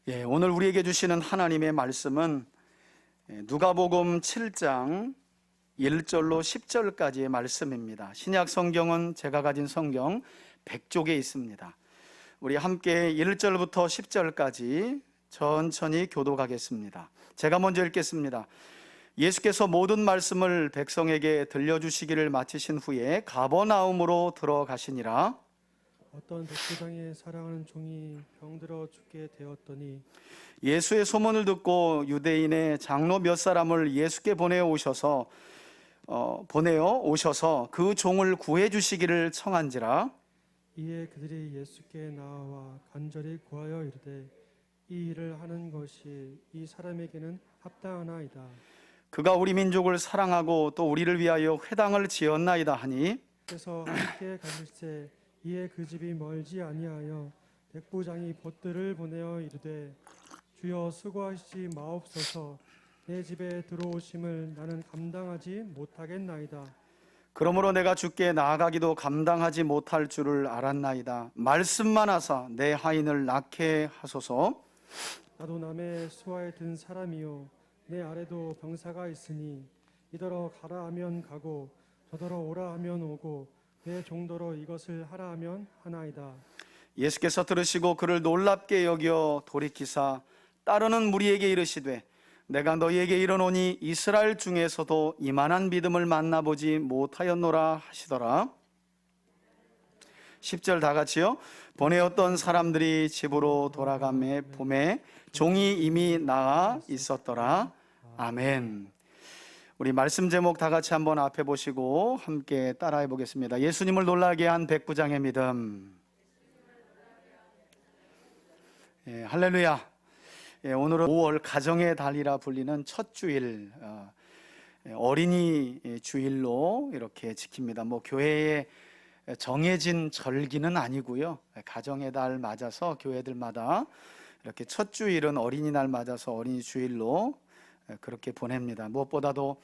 오늘 우리에게 주시는 하나님의 말씀은 누가복음 7장 1절로 10절까지의 말씀입니다. 신약 성경은 제가 가진 성경 100쪽에 있습니다. 우리 함께 1절부터 10절까지 천천히 교독하겠습니다. 제가 먼저 읽겠습니다. 예수께서 모든 말씀을 백성에게 들려주시기를 마치신 후에 가버나움으로 들어가시니라. 어떤 백부장의 사랑하는 종이 병들어 죽게 되었더니 예수의 소문을 듣고 유대인의 장로 몇 사람을 예수께 보내어 오셔서 그 종을 구해 주시기를 청한지라. 이에 그들이 예수께 나와 간절히 구하여 이르되 이 일을 하는 것이 이 사람에게는 합당하나이다. 그가 우리 민족을 사랑하고 또 우리를 위하여 회당을 지었나이다 하니, 그래서 함께 가실새 이에 그 집이 멀지 아니하여 백부장이 벗들을 보내어 이르되 주여 수고하시지 마옵소서. 내 집에 들어오심을 나는 감당하지 못하겠나이다. 그러므로 내가 주께 나아가기도 감당하지 못할 줄을 알았나이다. 말씀만 하사 내 하인을 낳게 하소서. 나도 남의 수하에 든 사람이요 내 아래도 병사가 있으니 이더러 가라 하면 가고 저더러 오라 하면 오고 내 종도로 이것을 하라 하면 하나이다. 예수께서 들으시고 그를 놀랍게 여겨 돌이키사 따르는 무리에게 이르시되 내가 너희에게 이르노니 이스라엘 중에서도 이만한 믿음을 만나보지 못하였노라 하시더라. 10절 다 같이요. 보내었던 사람들이 집으로 돌아가매 봄에 종이 이미 나아 있었더라. 아멘. 우리 말씀 제목 다 같이 한번 앞에 보시고 함께 따라해 보겠습니다. 예수님을 놀라게 한 백부장의 믿음. 할렐루야. 오늘은 5월 가정의 달이라 불리는 첫 주일, 어린이 주일로 이렇게 지킵니다. 교회에 정해진 절기는 아니고요. 가정의 달 맞아서 교회들마다 이렇게 첫 주일은 어린이날 맞아서 어린이 주일로 그렇게 보냅니다. 무엇보다도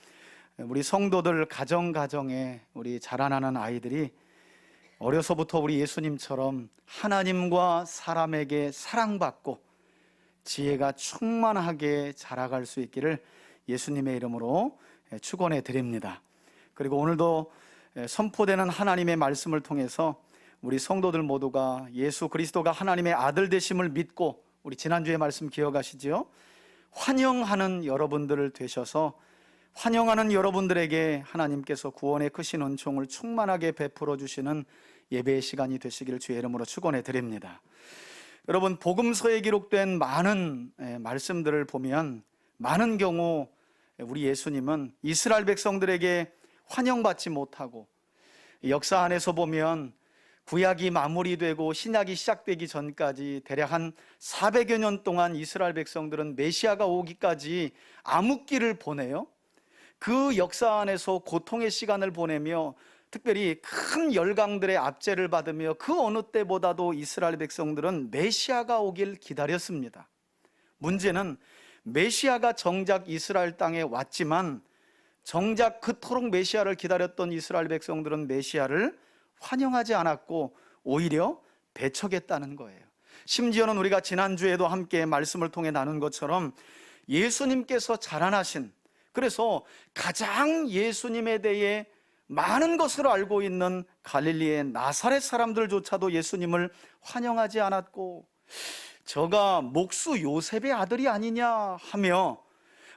우리 성도들 가정에 우리 자라나는 아이들이 어려서부터 우리 예수님처럼 하나님과 사람에게 사랑받고 지혜가 충만하게 자라갈 수 있기를 예수님의 이름으로 축원해 드립니다. 그리고 오늘도 선포되는 하나님의 말씀을 통해서 우리 성도들 모두가 예수 그리스도가 하나님의 아들 되심을 믿고, 우리 지난주의 말씀 기억하시죠? 환영하는 여러분들을 되셔서 환영하는 여러분들에게 하나님께서 구원의 크신 은총을 충만하게 베풀어 주시는 예배의 시간이 되시기를 주의 이름으로 축원해 드립니다. 여러분, 복음서에 기록된 많은 말씀들을 보면 많은 경우 우리 예수님은 이스라엘 백성들에게 환영받지 못하고, 역사 안에서 보면 구약이 마무리되고 신약이 시작되기 전까지 대략 한 400여 년 동안 이스라엘 백성들은 메시아가 오기까지 암흑기를 보내요. 그 역사 안에서 고통의 시간을 보내며 특별히 큰 열강들의 압제를 받으며 그 어느 때보다도 이스라엘 백성들은 메시아가 오길 기다렸습니다. 문제는 메시아가 정작 이스라엘 땅에 왔지만 정작 그토록 메시아를 기다렸던 이스라엘 백성들은 메시아를 환영하지 않았고 오히려 배척했다는 거예요. 심지어는 우리가 지난주에도 함께 말씀을 통해 나눈 것처럼 예수님께서 자라나신, 그래서 가장 예수님에 대해 많은 것을 알고 있는 갈릴리의 나사렛 사람들조차도 예수님을 환영하지 않았고, 저가 목수 요셉의 아들이 아니냐 하며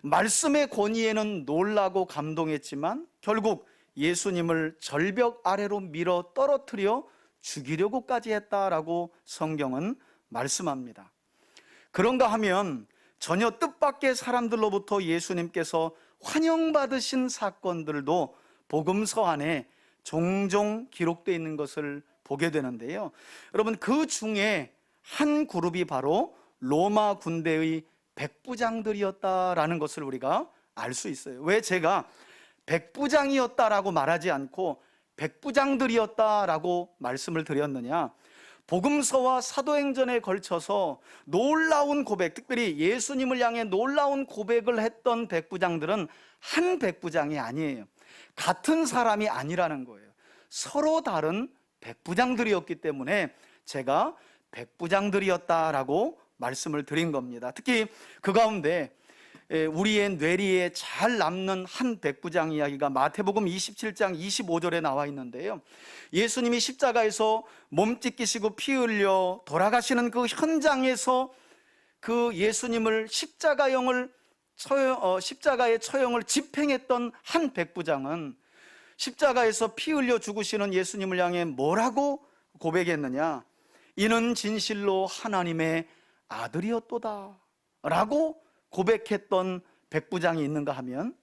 말씀의 권위에는 놀라고 감동했지만 결국 예수님을 절벽 아래로 밀어 떨어뜨려 죽이려고까지 했다라고 성경은 말씀합니다. 그런가 하면 전혀 뜻밖의 사람들로부터 예수님께서 환영받으신 사건들도 복음서 안에 종종 기록되어 있는 것을 보게 되는데요. 여러분, 그 중에 한 그룹이 바로 로마 군대의 백부장들이었다라는 것을 우리가 알 수 있어요. 왜 제가 백부장이었다라고 말하지 않고 백부장들이었다라고 말씀을 드렸느냐? 복음서와 사도행전에 걸쳐서 놀라운 고백, 특별히 예수님을 향해 놀라운 고백을 했던 백부장들은 한 백부장이 아니에요. 같은 사람이 아니라는 거예요. 서로 다른 백부장들이었기 때문에 제가 백부장들이었다라고 말씀을 드린 겁니다. 특히 그 가운데 우리의 뇌리에 잘 남는 한 백부장 이야기가 마태복음 27장 25절에 나와 있는데요, 예수님이 십자가에서 몸 찢기시고 피 흘려 돌아가시는 그 현장에서 그 예수님을 십자가의 처형을 집행했던 한 백부장은 십자가에서 피 흘려 죽으시는 예수님을 향해 뭐라고 고백했느냐? 이는 진실로 하나님의 아들이었도다 라고 고백했던 백부장이 있는가 하면,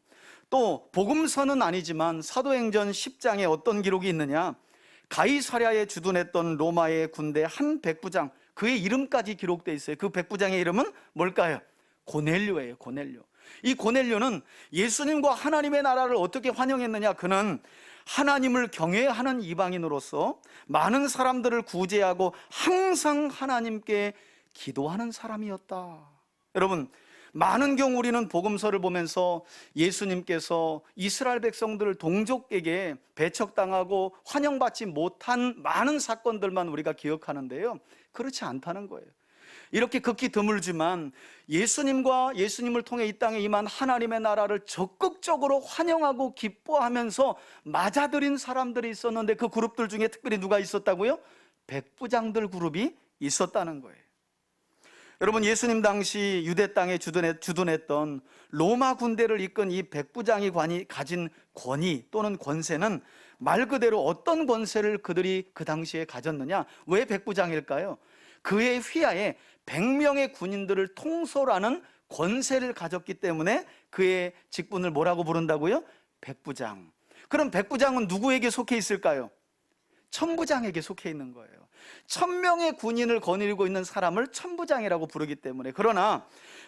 또 복음서는 아니지만 사도행전 10장에 어떤 기록이 있느냐, 가이사랴에 주둔했던 로마의 군대 한 백부장, 그의 이름까지 기록되어 있어요. 그 백부장의 이름은 뭘까요? 고넬료예요. 고넬료. 이 고넬료는 예수님과 하나님의 나라를 어떻게 환영했느냐, 그는 하나님을 경외하는 이방인으로서 많은 사람들을 구제하고 항상 하나님께 기도하는 사람이었다. 여러분, 많은 경우 우리는 복음서를 보면서 예수님께서 이스라엘 백성들을 동족에게 배척당하고 환영받지 못한 많은 사건들만 우리가 기억하는데요, 그렇지 않다는 거예요. 이렇게 극히 드물지만 예수님과 예수님을 통해 이 땅에 임한 하나님의 나라를 적극적으로 환영하고 기뻐하면서 맞아들인 사람들이 있었는데, 그 그룹들 중에 특별히 누가 있었다고요? 백부장들 그룹이 있었다는 거예요. 여러분, 예수님 당시 유대 땅에 주둔했던 로마 군대를 이끈 이 백부장이 가진 권위 또는 권세는 말 그대로 어떤 권세를 그들이 그 당시에 가졌느냐? 왜 백부장일까요? 그의 휘하에 100명의 군인들을 통솔하는 권세를 가졌기 때문에 그의 직분을 뭐라고 부른다고요? 백부장. 그럼 백부장은 누구에게 속해 있을까요? 천부장에게 속해 있는 거예요. 1000명의 군인을 거느리고 있는 사람을 천부장이라고 부르기 때문에. 그러나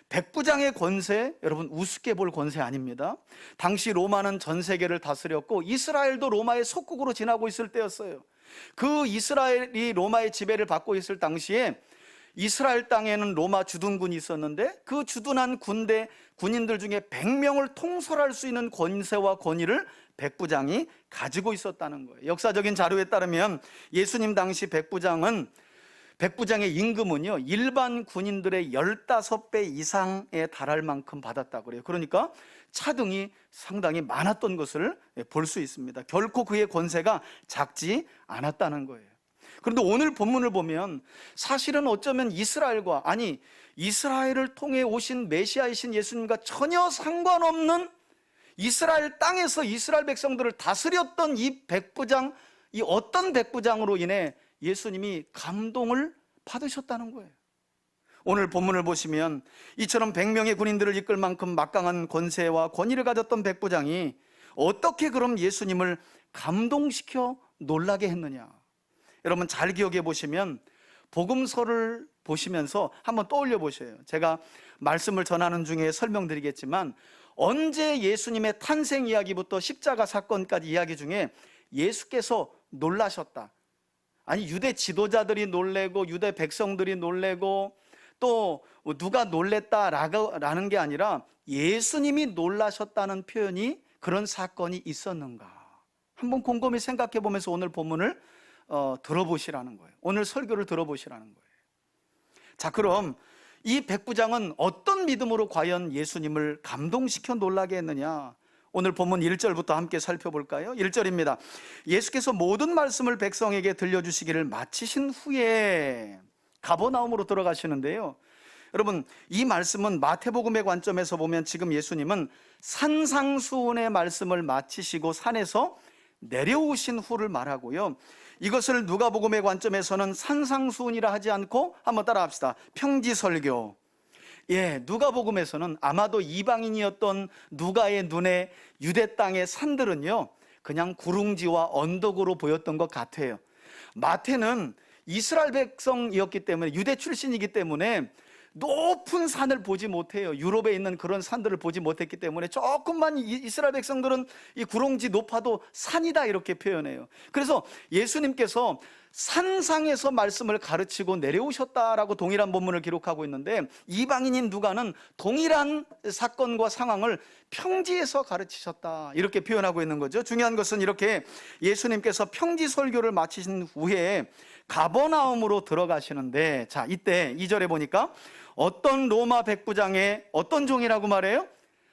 백부장의 권세, 여러분 우습게 볼 권세 아닙니다. 당시 로마는 전 세계를 다스렸고 이스라엘도 로마의 속국으로 지나고 있을 때였어요. 그 이스라엘이 로마의 지배를 받고 있을 당시에 이스라엘 땅에는 로마 주둔군이 있었는데, 그 주둔한 군인들 중에 100명을 통솔할 수 있는 권세와 권위를 백부장이 가지고 있었다는 거예요. 역사적인 자료에 따르면 예수님 당시 백부장의 임금은요, 일반 군인들의 15배 이상에 달할 만큼 받았다고 그래요. 그러니까 차등이 상당히 많았던 것을 볼 수 있습니다. 결코 그의 권세가 작지 않았다는 거예요. 그런데 오늘 본문을 보면 사실은 어쩌면 이스라엘을 통해 오신 메시아이신 예수님과 전혀 상관없는 이스라엘 땅에서 이스라엘 백성들을 다스렸던 이 백부장, 이 어떤 백부장으로 인해 예수님이 감동을 받으셨다는 거예요. 오늘 본문을 보시면 이처럼 100명의 군인들을 이끌 만큼 막강한 권세와 권위를 가졌던 백부장이 어떻게 그럼 예수님을 감동시켜 놀라게 했느냐? 여러분 잘 기억해 보시면 복음서를 보시면서 한번 떠올려 보세요. 제가 말씀을 전하는 중에 설명드리겠지만, 언제 예수님의 탄생 이야기부터 십자가 사건까지 이야기 중에 예수께서 놀라셨다, 아니 유대 지도자들이 놀래고 유대 백성들이 놀래고 또 누가 놀랬다라는 게 아니라 예수님이 놀라셨다는 표현이, 그런 사건이 있었는가, 한번 곰곰이 생각해 보면서 오늘 본문을 들어보시라는 거예요. 오늘 설교를 들어보시라는 거예요. 자, 그럼 이 백부장은 어떤 믿음으로 과연 예수님을 감동시켜 놀라게 했느냐? 오늘 본문 1절부터 함께 살펴볼까요? 1절입니다. 예수께서 모든 말씀을 백성에게 들려주시기를 마치신 후에 가버나움으로 들어가시는데요, 여러분 이 말씀은 마태복음의 관점에서 보면 지금 예수님은 산상수훈의 말씀을 마치시고 산에서 내려오신 후를 말하고요, 이것을 누가복음의 관점에서는 산상수훈이라 하지 않고 한번 따라합시다. 평지설교. 누가복음에서는 아마도 이방인이었던 누가의 눈에 유대 땅의 산들은요 그냥 구릉지와 언덕으로 보였던 것 같아요. 마태는 이스라엘 백성이었기 때문에, 유대 출신이기 때문에 높은 산을 보지 못해요. 유럽에 있는 그런 산들을 보지 못했기 때문에 조금만 이스라엘 백성들은 이 구릉지 높아도 산이다 이렇게 표현해요. 그래서 예수님께서 산상에서 말씀을 가르치고 내려오셨다라고 동일한 본문을 기록하고 있는데, 이방인인 누가는 동일한 사건과 상황을 평지에서 가르치셨다 이렇게 표현하고 있는 거죠. 중요한 것은 이렇게 예수님께서 평지 설교를 마치신 후에 가버나움으로 들어가시는데, 자, 이때 2절에 보니까 어떤 로마 백부장의 어떤 종이라고 말해요?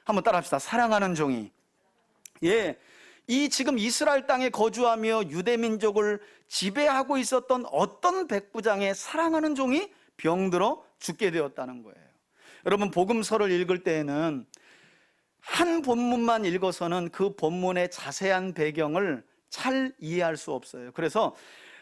한번 따라합시다. 사랑하는 종이. 예, 이 지금 이스라엘 땅에 거주하며 유대민족을 지배하고 있었던 어떤 백부장의 사랑하는 종이 병들어 죽게 되었다는 거예요. 여러분, 복음서를 읽을 때에는 한 본문만 읽어서는 그 본문의 자세한 배경을 잘 이해할 수 없어요. 그래서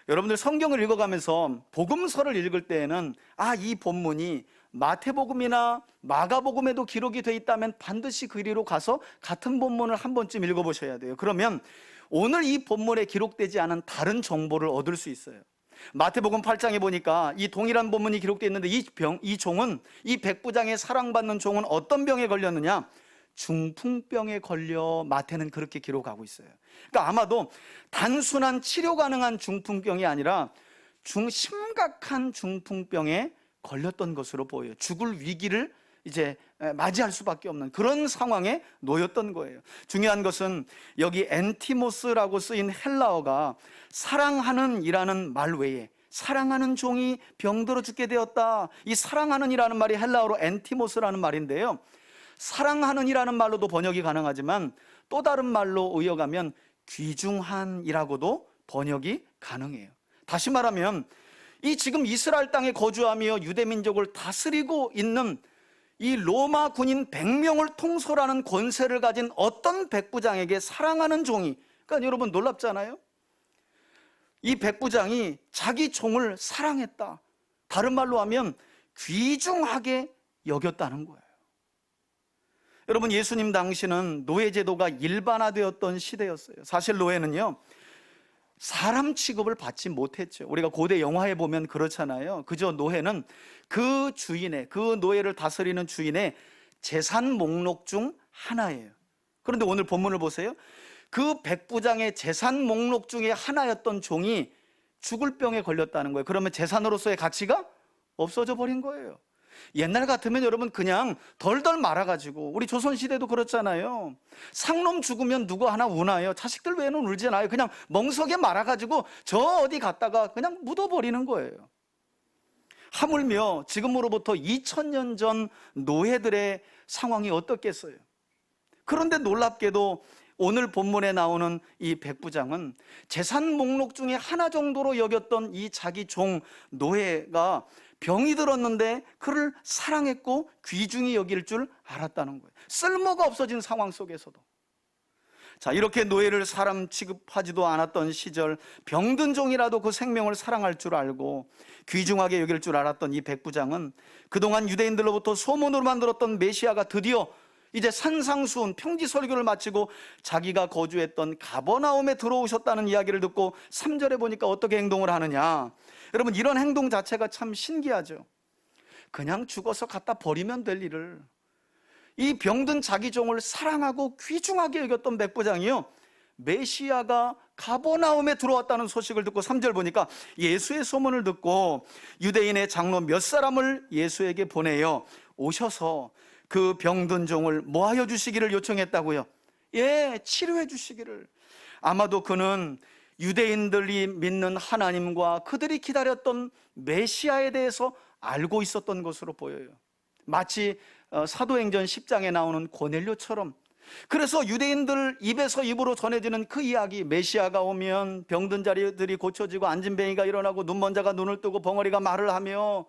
여러분들 성경을 읽어가면서 복음서를 읽을 때에는 이 본문이 마태복음이나 마가복음에도 기록이 돼 있다면 반드시 그리로 가서 같은 본문을 한 번쯤 읽어보셔야 돼요. 그러면 오늘 이 본문에 기록되지 않은 다른 정보를 얻을 수 있어요. 마태복음 8장에 보니까 이 동일한 본문이 기록되어 있는데 이 종은, 이 백부장의 사랑받는 종은 어떤 병에 걸렸느냐? 중풍병에 걸려 마태는 그렇게 기록하고 있어요. 그러니까 아마도 단순한 치료 가능한 중풍병이 아니라 심각한 중풍병에 걸렸던 것으로 보여요. 죽을 위기를 이제 맞이할 수밖에 없는 그런 상황에 놓였던 거예요. 중요한 것은 여기 엔티모스라고 쓰인 헬라어가 사랑하는 이라는 말 외에 사랑하는 종이 병들어 죽게 되었다. 이 사랑하는 이라는 말이 헬라어로 엔티모스라는 말인데요, 사랑하는 이라는 말로도 번역이 가능하지만 또 다른 말로 이어가면 귀중한이라고도 번역이 가능해요. 다시 말하면 이 지금 이스라엘 땅에 거주하며 유대민족을 다스리고 있는 이 로마 군인 100명을 통솔하는 권세를 가진 어떤 백부장에게 사랑하는 종이, 그러니까 여러분 놀랍잖아요. 이 백부장이 자기 종을 사랑했다. 다른 말로 하면 귀중하게 여겼다는 거예요. 여러분, 예수님 당시는 노예제도가 일반화되었던 시대였어요. 사실 노예는요, 사람 취급을 받지 못했죠. 우리가 고대 영화에 보면 그렇잖아요. 그저 노예는 그 주인의, 그 노예를 다스리는 주인의 재산 목록 중 하나예요. 그런데 오늘 본문을 보세요. 그 백부장의 재산 목록 중에 하나였던 종이 죽을 병에 걸렸다는 거예요. 그러면 재산으로서의 가치가 없어져 버린 거예요. 옛날 같으면 여러분 그냥 덜덜 말아가지고, 우리 조선시대도 그렇잖아요. 상놈 죽으면 누구 하나 우나요? 자식들 외에는 울지 않아요. 그냥 멍석에 말아가지고 저 어디 갔다가 그냥 묻어버리는 거예요. 하물며 지금으로부터 2000년 전 노예들의 상황이 어떻겠어요? 그런데 놀랍게도 오늘 본문에 나오는 이 백부장은 재산 목록 중에 하나 정도로 여겼던 이 자기 종 노예가 병이 들었는데 그를 사랑했고 귀중히 여길 줄 알았다는 거예요. 쓸모가 없어진 상황 속에서도. 자, 이렇게 노예를 사람 취급하지도 않았던 시절, 병든 종이라도 그 생명을 사랑할 줄 알고 귀중하게 여길 줄 알았던 이 백부장은 그동안 유대인들로부터 소문으로만 들었던 메시아가 드디어 이제 산상수훈 평지 설교를 마치고 자기가 거주했던 가버나움에 들어오셨다는 이야기를 듣고 3절에 보니까 어떻게 행동을 하느냐. 여러분, 이런 행동 자체가 참 신기하죠. 그냥 죽어서 갖다 버리면 될 일을, 이 병든 자기 종을 사랑하고 귀중하게 여겼던 백부장이요, 메시아가 가버나움에 들어왔다는 소식을 듣고 3절 보니까 예수의 소문을 듣고 유대인의 장로 몇 사람을 예수에게 보내요 오셔서 그 병든 종을 뭐하여 주시기를 요청했다고요? 예, 치료해 주시기를. 아마도 그는 유대인들이 믿는 하나님과 그들이 기다렸던 메시아에 대해서 알고 있었던 것으로 보여요. 마치 사도행전 10장에 나오는 고넬료처럼. 그래서 유대인들 입에서 입으로 전해지는 그 이야기, 메시아가 오면 병든 자리들이 고쳐지고 앉은 뱅이가 일어나고 눈먼 자가 눈을 뜨고 벙어리가 말을 하며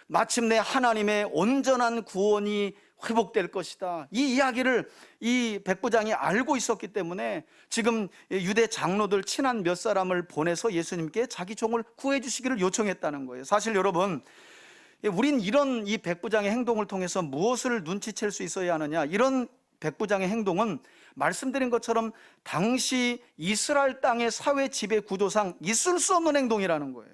마침내 하나님의 온전한 구원이 회복될 것이다. 이 이야기를 이 백부장이 알고 있었기 때문에 지금 유대 장로들 친한 몇 사람을 보내서 예수님께 자기 종을 구해 주시기를 요청했다는 거예요. 사실 여러분, 우린 이런 이 백부장의 행동을 통해서 무엇을 눈치챌 수 있어야 하느냐. 이런 백부장의 행동은 말씀드린 것처럼 당시 이스라엘 땅의 사회 지배 구조상 있을 수 없는 행동이라는 거예요.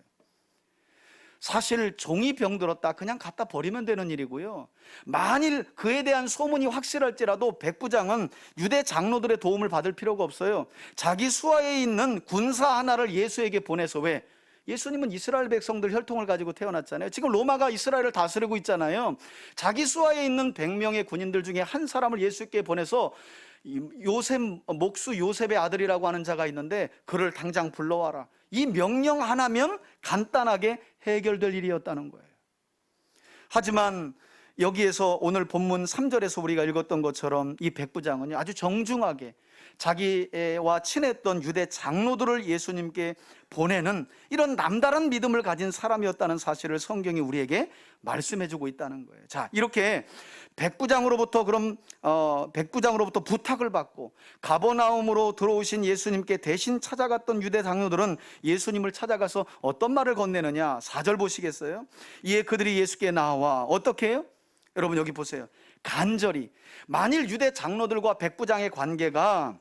사실 종이 병들었다 그냥 갖다 버리면 되는 일이고요, 만일 그에 대한 소문이 확실할지라도 백부장은 유대 장로들의 도움을 받을 필요가 없어요. 자기 수하에 있는 군사 하나를 예수에게 보내서, 왜? 예수님은 이스라엘 백성들 혈통을 가지고 태어났잖아요. 지금 로마가 이스라엘을 다스리고 있잖아요. 자기 수하에 있는 100명의 군인들 중에 한 사람을 예수께 보내서 요셉, 목수 요셉의 아들이라고 하는 자가 있는데 그를 당장 불러와라. 이 명령 하나면 간단하게 해결될 일이었다는 거예요. 하지만 여기에서 오늘 본문 3절에서 우리가 읽었던 것처럼 이 백부장은요, 아주 정중하게 자기와 친했던 유대 장로들을 예수님께 보내는 이런 남다른 믿음을 가진 사람이었다는 사실을 성경이 우리에게 말씀해주고 있다는 거예요. 자, 이렇게 백부장으로부터 부탁을 받고 가버나움으로 들어오신 예수님께 대신 찾아갔던 유대 장로들은 예수님을 찾아가서 어떤 말을 건네느냐? 4절 보시겠어요? 이에 그들이 예수께 나와 어떻게 해요? 여러분 여기 보세요. 간절히, 만일 유대 장로들과 백부장의 관계가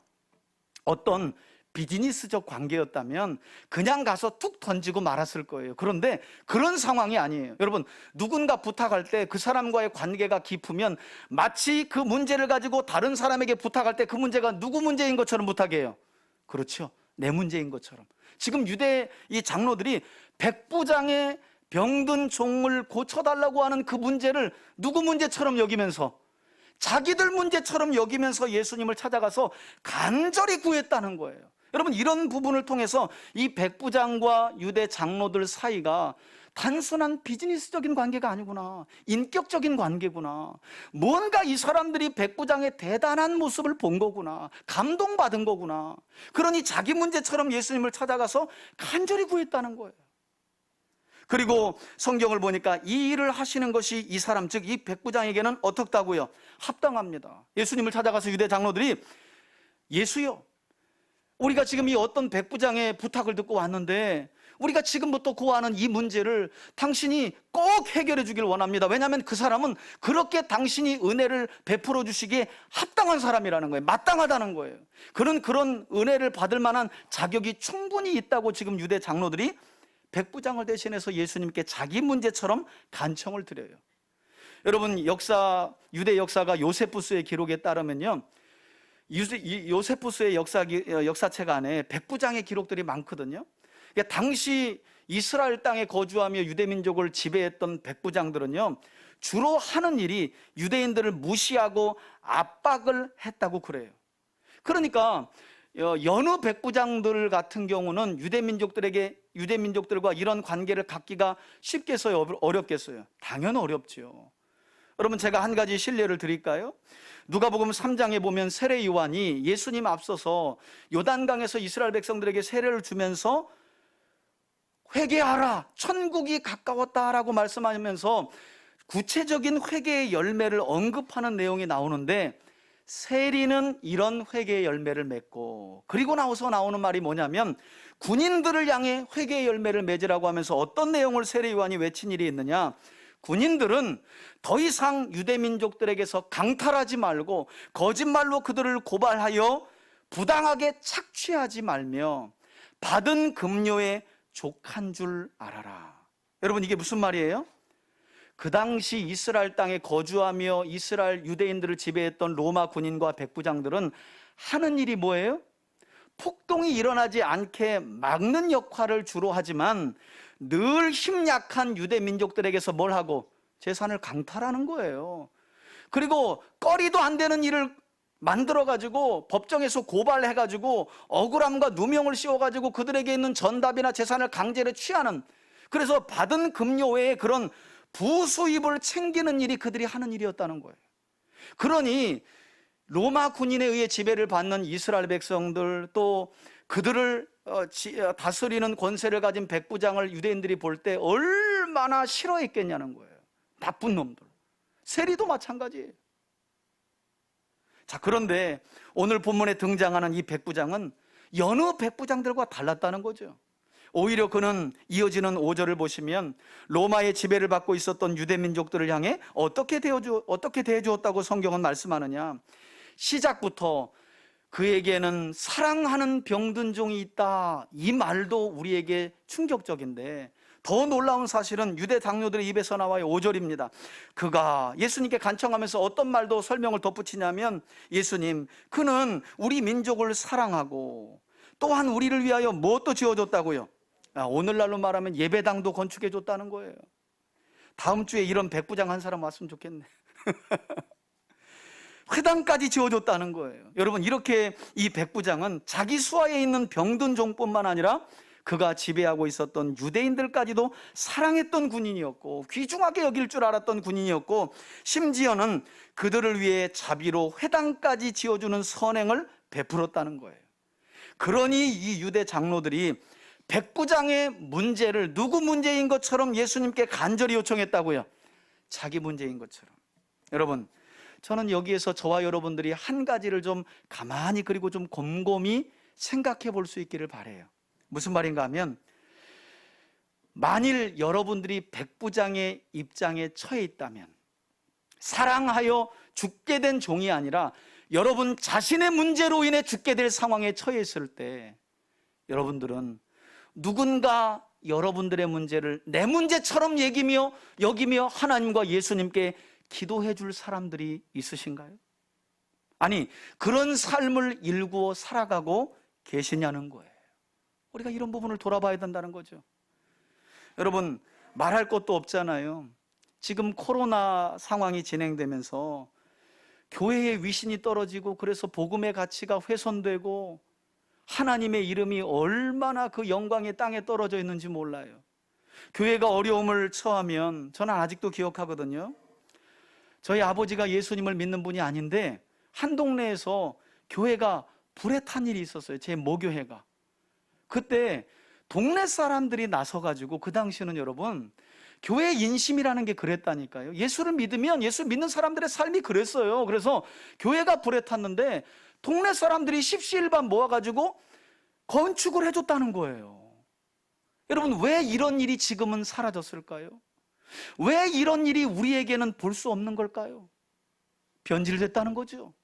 어떤 비즈니스적 관계였다면 그냥 가서 툭 던지고 말았을 거예요. 그런데 그런 상황이 아니에요. 여러분, 누군가 부탁할 때 그 사람과의 관계가 깊으면 마치 그 문제를 가지고 다른 사람에게 부탁할 때 그 문제가 누구 문제인 것처럼 부탁해요. 그렇죠, 내 문제인 것처럼. 지금 유대 이 장로들이 백부장의 병든 종을 고쳐달라고 하는 그 문제를 누구 문제처럼 여기면서, 자기들 문제처럼 여기면서 예수님을 찾아가서 간절히 구했다는 거예요. 여러분, 이런 부분을 통해서 이 백부장과 유대 장로들 사이가 단순한 비즈니스적인 관계가 아니구나, 인격적인 관계구나, 뭔가 이 사람들이 백부장의 대단한 모습을 본 거구나, 감동받은 거구나. 그러니 자기 문제처럼 예수님을 찾아가서 간절히 구했다는 거예요. 그리고 성경을 보니까 이 일을 하시는 것이 이 사람, 즉 이 백부장에게는 어떻다고요? 합당합니다. 예수님을 찾아가서 유대 장로들이, 예수요, 우리가 지금 이 어떤 백부장의 부탁을 듣고 왔는데 우리가 지금부터 고하는 이 문제를 당신이 꼭 해결해 주길 원합니다. 왜냐하면 그 사람은 그렇게 당신이 은혜를 베풀어 주시기에 합당한 사람이라는 거예요. 마땅하다는 거예요. 그런 은혜를 받을 만한 자격이 충분히 있다고 지금 유대 장로들이 백부장을 대신해서 예수님께 자기 문제처럼 간청을 드려요. 여러분, 유대 역사가 요세푸스의 기록에 따르면요, 요세푸스의 역사책 안에 백부장의 기록들이 많거든요. 그러니까 당시 이스라엘 땅에 거주하며 유대민족을 지배했던 백부장들은요, 주로 하는 일이 유대인들을 무시하고 압박을 했다고 그래요. 그러니까 여느 백부장들 같은 경우는 유대민족들과 이런 관계를 갖기가 쉽겠어요, 어렵겠어요? 당연히 어렵죠. 여러분, 제가 한 가지 실례를 드릴까요? 누가복음 3장에 보면 세례 요한이 예수님 앞서서 요단강에서 이스라엘 백성들에게 세례를 주면서 회개하라, 천국이 가까웠다라고 말씀하면서 구체적인 회개의 열매를 언급하는 내용이 나오는데, 세리는 이런 회개의 열매를 맺고, 그리고 나서 나오는 말이 뭐냐면 군인들을 향해 회개의 열매를 맺으라고 하면서 어떤 내용을 세례 요한이 외친 일이 있느냐? 군인들은 더 이상 유대민족들에게서 강탈하지 말고 거짓말로 그들을 고발하여 부당하게 착취하지 말며 받은 급료에 족한 줄 알아라. 여러분, 이게 무슨 말이에요? 그 당시 이스라엘 땅에 거주하며 이스라엘 유대인들을 지배했던 로마 군인과 백부장들은 하는 일이 뭐예요? 폭동이 일어나지 않게 막는 역할을 주로 하지만 늘 힘약한 유대 민족들에게서 뭘 하고? 재산을 강탈하는 거예요. 그리고 꺼리도 안 되는 일을 만들어가지고 법정에서 고발해가지고 억울함과 누명을 씌워가지고 그들에게 있는 전답이나 재산을 강제로 취하는, 그래서 받은 급료 외에 그런 부수입을 챙기는 일이 그들이 하는 일이었다는 거예요. 그러니 로마 군인에 의해 지배를 받는 이스라엘 백성들, 또 그들을 다스리는 권세를 가진 백부장을 유대인들이 볼 때 얼마나 싫어했겠냐는 거예요. 나쁜 놈들. 세리도 마찬가지예요. 자, 그런데 오늘 본문에 등장하는 이 백부장은 여느 백부장들과 달랐다는 거죠. 오히려 그는 이어지는 5절을 보시면 로마의 지배를 받고 있었던 유대민족들을 향해 어떻게 대해주었다고 성경은 말씀하느냐? 시작부터 그에게는 사랑하는 병든 종이 있다, 이 말도 우리에게 충격적인데, 더 놀라운 사실은 유대 장로들의 입에서 나와요. 5절입니다. 그가 예수님께 간청하면서 어떤 말도 설명을 덧붙이냐면, 예수님, 그는 우리 민족을 사랑하고 또한 우리를 위하여 무엇도 지어줬다고요? 오늘날로 말하면 예배당도 건축해줬다는 거예요. 다음 주에 이런 백부장 한 사람 왔으면 좋겠네. 회당까지 지어줬다는 거예요. 여러분, 이렇게 이 백부장은 자기 수하에 있는 병든 종뿐만 아니라 그가 지배하고 있었던 유대인들까지도 사랑했던 군인이었고 귀중하게 여길 줄 알았던 군인이었고 심지어는 그들을 위해 자비로 회당까지 지어주는 선행을 베풀었다는 거예요. 그러니 이 유대 장로들이 백부장의 문제를 누구 문제인 것처럼 예수님께 간절히 요청했다고요. 자기 문제인 것처럼. 여러분, 저는 여기에서 저와 여러분들이 한 가지를 좀 가만히 그리고 좀 곰곰이 생각해 볼 수 있기를 바라요. 무슨 말인가 하면, 만일 여러분들이 백부장의 입장에 처해 있다면 사랑하여 죽게 된 종이 아니라 여러분 자신의 문제로 인해 죽게 될 상황에 처해 있을 때 여러분들은 누군가 여러분들의 문제를 내 문제처럼 여기며 하나님과 예수님께 기도해 줄 사람들이 있으신가요? 아니, 그런 삶을 일구어 살아가고 계시냐는 거예요. 우리가 이런 부분을 돌아봐야 된다는 거죠. 여러분, 말할 것도 없잖아요. 지금 코로나 상황이 진행되면서 교회의 위신이 떨어지고 그래서 복음의 가치가 훼손되고 하나님의 이름이 얼마나 그 영광의 땅에 떨어져 있는지 몰라요. 교회가 어려움을 처하면, 저는 아직도 기억하거든요. 저희 아버지가 예수님을 믿는 분이 아닌데 한 동네에서 교회가 불에 탄 일이 있었어요. 제 모교회가. 그때 동네 사람들이 나서가지고, 그 당시는 여러분 교회 인심이라는 게 그랬다니까요. 예수를 믿으면, 예수 믿는 사람들의 삶이 그랬어요. 그래서 교회가 불에 탔는데 동네 사람들이 십시일반 모아가지고 건축을 해줬다는 거예요. 여러분, 왜 이런 일이 지금은 사라졌을까요? 왜 이런 일이 우리에게는 볼 수 없는 걸까요? 변질됐다는 거죠.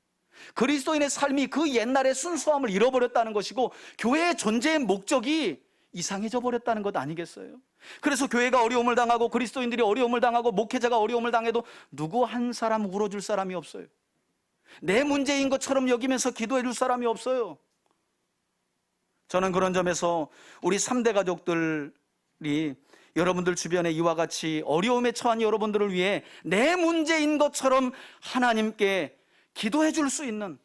그리스도인의 삶이 그 옛날의 순수함을 잃어버렸다는 것이고 교회의 존재의 목적이 이상해져 버렸다는 것 아니겠어요? 그래서 교회가 어려움을 당하고 그리스도인들이 어려움을 당하고 목회자가 어려움을 당해도 누구 한 사람 울어줄 사람이 없어요. 내 문제인 것처럼 여기면서 기도해 줄 사람이 없어요. 저는 그런 점에서 우리 3대 가족들이 여러분들 주변에 이와 같이 어려움에 처한 여러분들을 위해 내 문제인 것처럼 하나님께 기도해 줄 수 있는,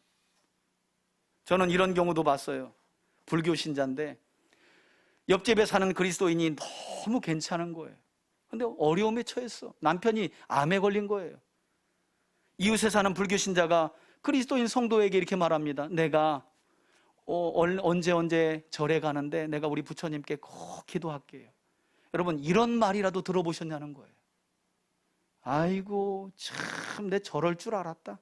저는 이런 경우도 봤어요. 불교 신자인데 옆집에 사는 그리스도인이 너무 괜찮은 거예요. 근데 어려움에 처했어. 남편이 암에 걸린 거예요. 이웃에 사는 불교 신자가 그리스도인 성도에게 이렇게 말합니다. 내가 언제 절에 가는데 내가 우리 부처님께 꼭 기도할게요. 여러분, 이런 말이라도 들어보셨냐는 거예요. 아이고, 참 내 저럴 줄 알았다.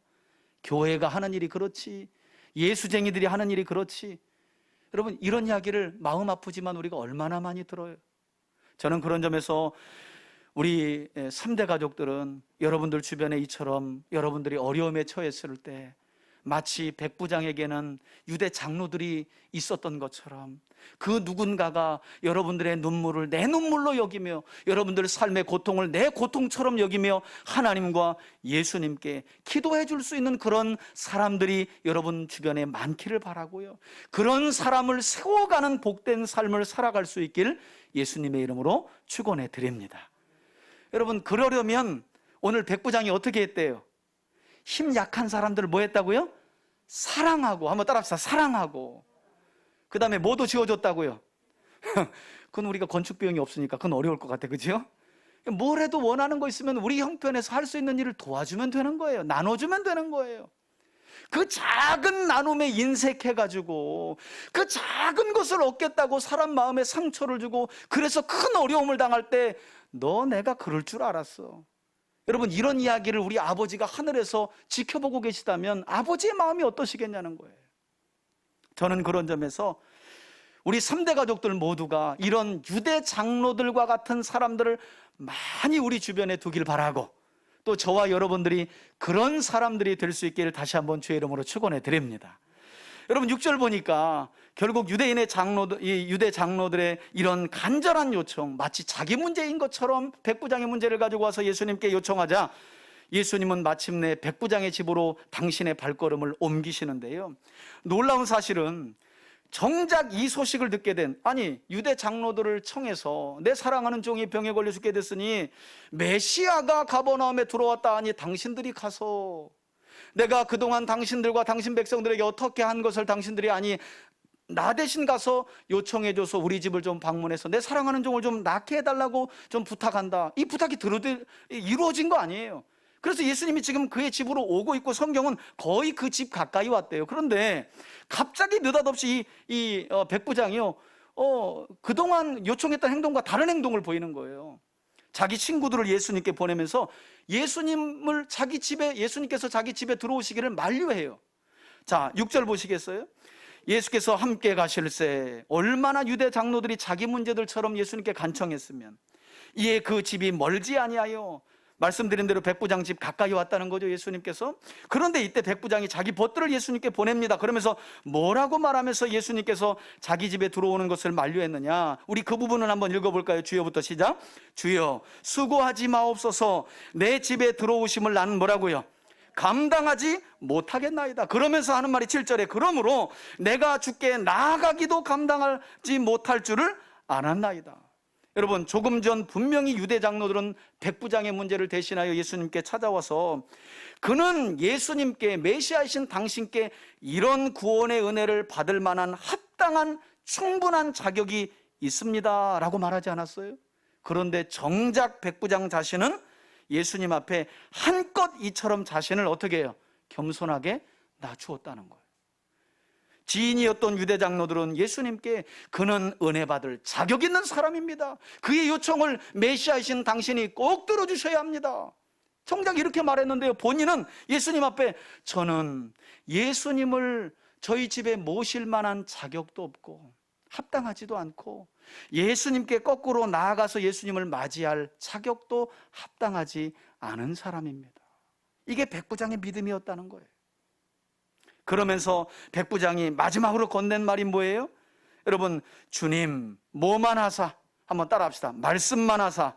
교회가 하는 일이 그렇지, 예수쟁이들이 하는 일이 그렇지. 여러분, 이런 이야기를 마음 아프지만 우리가 얼마나 많이 들어요. 저는 그런 점에서 우리 3대 가족들은 여러분들 주변에 이처럼 여러분들이 어려움에 처했을 때 마치 백부장에게는 유대 장로들이 있었던 것처럼 그 누군가가 여러분들의 눈물을 내 눈물로 여기며 여러분들의 삶의 고통을 내 고통처럼 여기며 하나님과 예수님께 기도해 줄 수 있는 그런 사람들이 여러분 주변에 많기를 바라고요. 그런 사람을 세워가는 복된 삶을 살아갈 수 있길 예수님의 이름으로 축원해 드립니다. 여러분, 그러려면 오늘 백부장이 어떻게 했대요? 힘 약한 사람들을 뭐 했다고요? 사랑하고. 한번 따라합시다. 사랑하고. 그 다음에 뭐도 지어줬다고요? 그건 우리가 건축 비용이 없으니까 그건 어려울 것 같아, 그죠? 뭘 해도 원하는 거 있으면 우리 형편에서 할 수 있는 일을 도와주면 되는 거예요. 나눠주면 되는 거예요. 그 작은 나눔에 인색해가지고 그 작은 것을 얻겠다고 사람 마음에 상처를 주고 그래서 큰 어려움을 당할 때 너 내가 그럴 줄 알았어. 여러분, 이런 이야기를 우리 아버지가 하늘에서 지켜보고 계시다면 아버지의 마음이 어떠시겠냐는 거예요. 저는 그런 점에서 우리 3대 가족들 모두가 이런 유대 장로들과 같은 사람들을 많이 우리 주변에 두길 바라고, 또 저와 여러분들이 그런 사람들이 될 수 있기를 다시 한번 주의 이름으로 축원해 드립니다. 여러분, 6절 보니까 결국 유대 장로들의 이런 간절한 요청, 마치 자기 문제인 것처럼 백부장의 문제를 가지고 와서 예수님께 요청하자 예수님은 마침내 백부장의 집으로 당신의 발걸음을 옮기시는데요. 놀라운 사실은 정작 이 소식을 듣게 된, 아니 유대 장로들을 청해서 내 사랑하는 종이 병에 걸려 죽게 됐으니 메시아가 가버나움에 들어왔다 하니 당신들이 가서 내가 그동안 당신들과 당신 백성들에게 어떻게 한 것을 당신들이 아니 나 대신 가서 요청해줘서 우리 집을 좀 방문해서 내 사랑하는 종을 좀 낳게 해달라고 좀 부탁한다. 이 부탁이 이루어진 거 아니에요. 그래서 예수님이 지금 그의 집으로 오고 있고 성경은 거의 그 집 가까이 왔대요. 그런데 갑자기 느닷없이 이 백부장이요, 그동안 요청했던 행동과 다른 행동을 보이는 거예요. 자기 친구들을 예수님께 보내면서 예수님께서 자기 집에 들어오시기를 만류해요. 자, 6절 보시겠어요? 예수께서 함께 가실새 얼마나 유대 장로들이 자기 문제들처럼 예수님께 간청했으면 이에 그 집이 멀지 아니하여, 말씀드린 대로 백부장 집 가까이 왔다는 거죠, 예수님께서. 그런데 이때 백부장이 자기 벗들을 예수님께 보냅니다. 그러면서 뭐라고 말하면서 예수님께서 자기 집에 들어오는 것을 만류했느냐? 우리 그 부분을 한번 읽어볼까요? 주여부터 시작. 주여, 수고하지 마옵소서. 내 집에 들어오심을 나는 뭐라고요? 감당하지 못하겠나이다. 그러면서 하는 말이 7절에 그러므로 내가 주께 나아가기도 감당하지 못할 줄을 알았나이다. 여러분, 조금 전 분명히 유대 장로들은 백부장의 문제를 대신하여 예수님께 찾아와서 그는 예수님께, 메시아이신 당신께 이런 구원의 은혜를 받을 만한 합당한 충분한 자격이 있습니다 라고 말하지 않았어요? 그런데 정작 백부장 자신은 예수님 앞에 한껏 이처럼 자신을 어떻게 해요? 겸손하게 낮추었다는 거예요. 지인이었던 유대 장로들은 예수님께 그는 은혜 받을 자격 있는 사람입니다, 그의 요청을 메시아이신 당신이 꼭 들어주셔야 합니다, 정작 이렇게 말했는데요, 본인은 예수님 앞에 저는 예수님을 저희 집에 모실 만한 자격도 없고 합당하지도 않고 예수님께 거꾸로 나아가서 예수님을 맞이할 자격도 합당하지 않은 사람입니다. 이게 백부장의 믿음이었다는 거예요. 그러면서 백부장이 마지막으로 건넨 말이 뭐예요? 여러분, 주님 뭐만 하사, 한번 따라 합시다. 말씀만 하사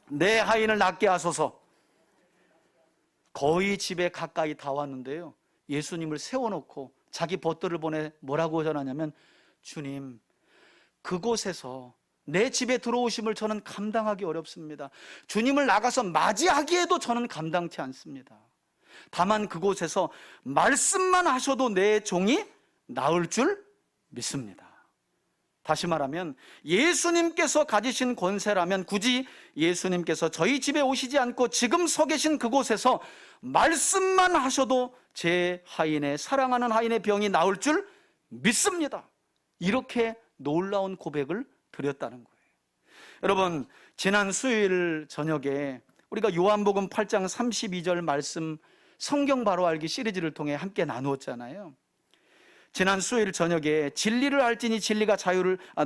내 하인을 낫게 하소서. 거의 집에 가까이 다 왔는데요, 예수님을 세워놓고 자기 벗들을 보내 뭐라고 전하냐면, 주님, 그곳에서 내 집에 들어오심을 저는 감당하기 어렵습니다. 주님을 나가서 맞이하기에도 저는 감당치 않습니다. 다만 그곳에서 말씀만 하셔도 내 종이 나을 줄 믿습니다. 다시 말하면 예수님께서 가지신 권세라면 굳이 예수님께서 저희 집에 오시지 않고 지금 서 계신 그곳에서 말씀만 하셔도 제 하인의, 사랑하는 하인의 병이 나을 줄 믿습니다. 이렇게 놀라운 고백을 드렸다는 거예요. 여러분, 지난 수요일 저녁에 우리가 요한복음 8장 32절 말씀 성경 바로 알기 시리즈를 통해 함께 나누었잖아요. 지난 수요일 저녁에 진리를 알지니 진리가